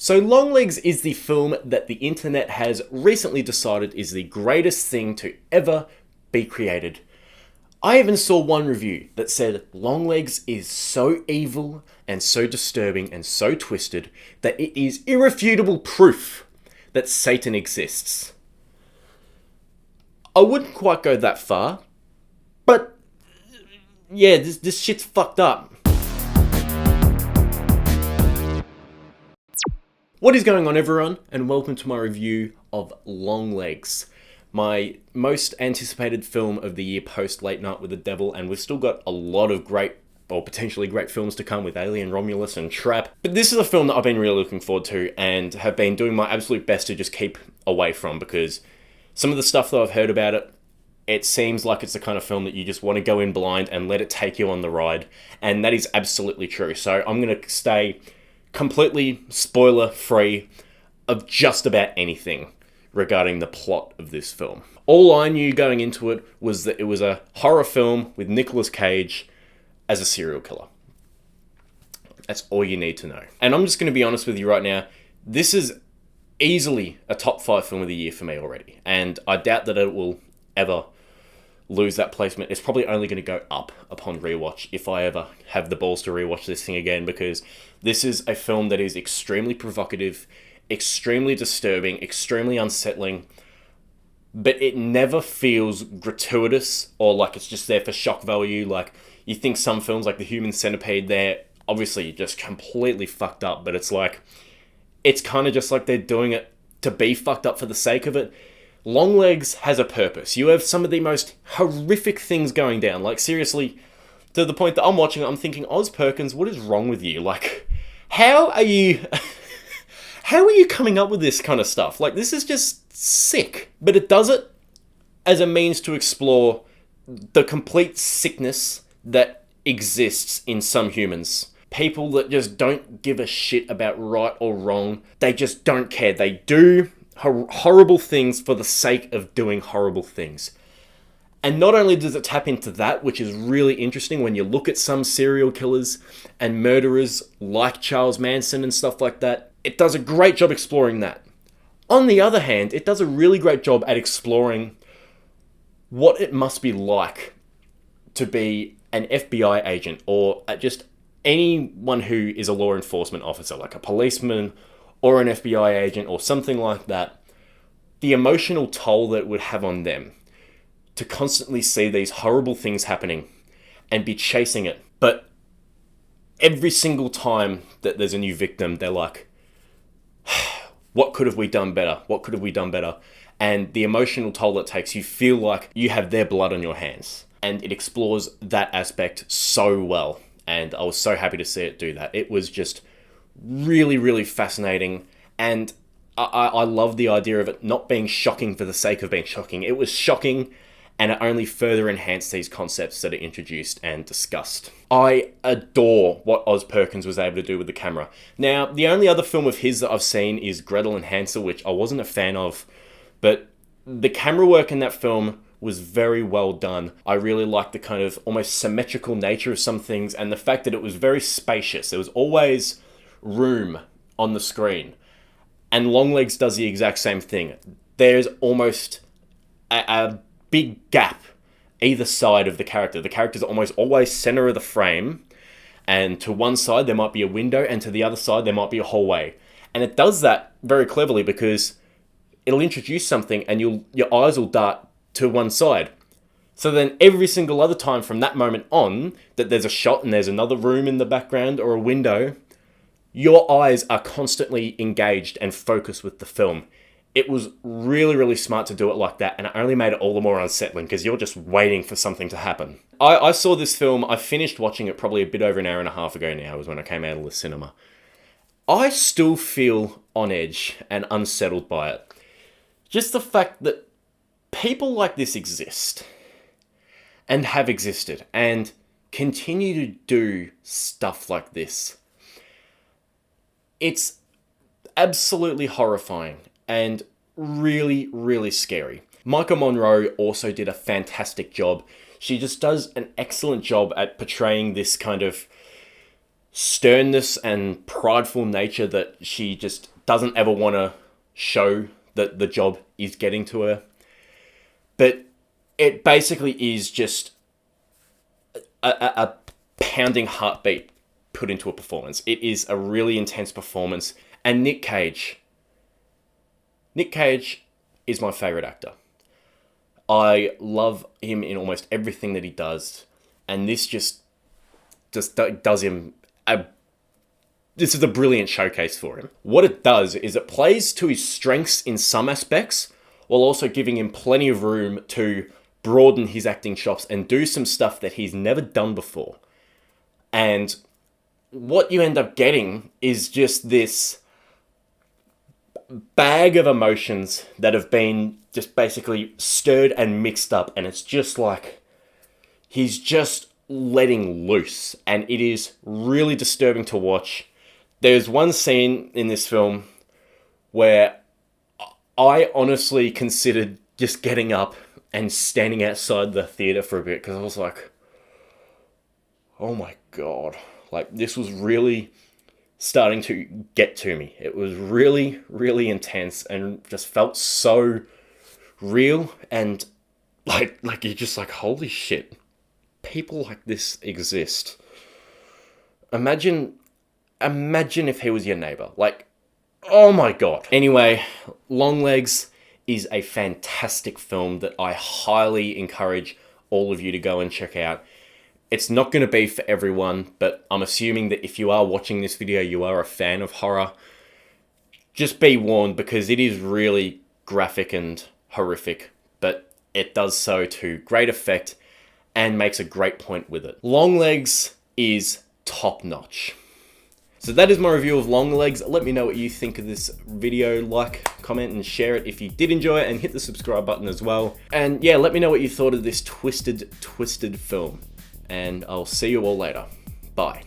So Longlegs is the film that the internet has recently decided is the greatest thing to ever be created. I even saw one review that said Longlegs is so evil and so disturbing and so twisted that it is irrefutable proof that Satan exists. I wouldn't quite go that far, but yeah, this shit's fucked up. What is going on, everyone, and welcome to my review of Longlegs, my most anticipated film of the year post Late Night with the Devil, and we've still got a lot of great, or potentially great films to come with Alien, Romulus, and Trap. But this is a film that I've been really looking forward to and have been doing my absolute best to just keep away from, because some of the stuff that I've heard about it, it seems like it's the kind of film that you just want to go in blind and let it take you on the ride, and that is absolutely true. So I'm going to stay completely spoiler-free of just about anything regarding the plot of this film. All I knew going into it was that it was a horror film with Nicolas Cage as a serial killer. That's all you need to know. And I'm just going to be honest with you right now, this is easily a top 5 film of the year for me already, and I doubt that it will ever lose that placement. It's probably only going to go up upon rewatch if I ever have the balls to rewatch this thing again, because this is a film that is extremely provocative, extremely disturbing, extremely unsettling, but it never feels gratuitous or like it's just there for shock value. Like, you think some films like The Human Centipede, they're obviously just completely fucked up, but it's like, it's kind of just like they're doing it to be fucked up for the sake of it. Longlegs has a purpose. You have some of the most horrific things going down. Like, seriously, to the point that I'm watching it, I'm thinking, Oz Perkins, what is wrong with you? Like, how are you coming up with this kind of stuff? Like, this is just sick. But it does it as a means to explore the complete sickness that exists in some humans. People that just don't give a shit about right or wrong. They just don't care. They do horrible things for the sake of doing horrible things. And not only does it tap into that, which is really interesting when you look at some serial killers and murderers like Charles Manson and stuff like that, it does a great job exploring that. On the other hand, it does a really great job at exploring what it must be like to be an FBI agent, or just anyone who is a law enforcement officer, like a policeman or an FBI agent or something like that. The emotional toll that it would have on them to constantly see these horrible things happening and be chasing it. But every single time that there's a new victim, they're like, what could have we done better? What could have we done better? And the emotional toll it takes, you feel like you have their blood on your hands. And it explores that aspect so well. And I was so happy to see it do that. It was just really, really fascinating. And I love the idea of it not being shocking for the sake of being shocking. It was shocking, and it only further enhanced these concepts that are introduced and discussed. I adore what Oz Perkins was able to do with the camera. Now, the only other film of his that I've seen is Gretel and Hansel, which I wasn't a fan of, but the camera work in that film was very well done. I really liked the kind of almost symmetrical nature of some things, and the fact that it was very spacious. There was always room on the screen. And Longlegs does the exact same thing. There's almost a big gap either side of the character. The character's almost always center of the frame, and to one side there might be a window, and to the other side there might be a hallway. And it does that very cleverly, because it'll introduce something and your eyes will dart to one side. So then every single other time from that moment on that there's a shot and there's another room in the background or a window, your eyes are constantly engaged and focused with the film. It was really, really smart to do it like that, and it only made it all the more unsettling because you're just waiting for something to happen. I saw this film, I finished watching it probably a bit over an hour and a half ago now, was when I came out of the cinema. I still feel on edge and unsettled by it. Just the fact that people like this exist, and have existed, and continue to do stuff like this. It's absolutely horrifying and really, really scary. Micah Monroe also did a fantastic job. She just does an excellent job at portraying this kind of sternness and prideful nature that she just doesn't ever want to show that the job is getting to her. But it basically is just a pounding heartbeat put into a performance. It is a really intense performance. And Nick Cage is my favorite actor. I love him in almost everything that he does. And this just does him this is a brilliant showcase for him. What it does is it plays to his strengths in some aspects, while also giving him plenty of room to broaden his acting chops and do some stuff that he's never done before. And what you end up getting is just this bag of emotions that have been just basically stirred and mixed up, and it's just like he's just letting loose, and it is really disturbing to watch. There's one scene in this film where I honestly considered just getting up and standing outside the theater for a bit, because I was like, oh my god, like this was really starting to get to me. It was really, really intense and just felt so real, and like you're just like, holy shit, people like this exist. Imagine if he was your neighbor. Like, oh my god. Anyway, Longlegs is a fantastic film that I highly encourage all of you to go and check out. It's not going to be for everyone, but I'm assuming that if you are watching this video, you are a fan of horror. Just be warned, because it is really graphic and horrific, but it does so to great effect and makes a great point with it. Longlegs is top-notch. So that is my review of Longlegs. Let me know what you think of this video. Like, comment, and share it if you did enjoy it, and hit the subscribe button as well. And yeah, let me know what you thought of this twisted film. And I'll see you all later. Bye.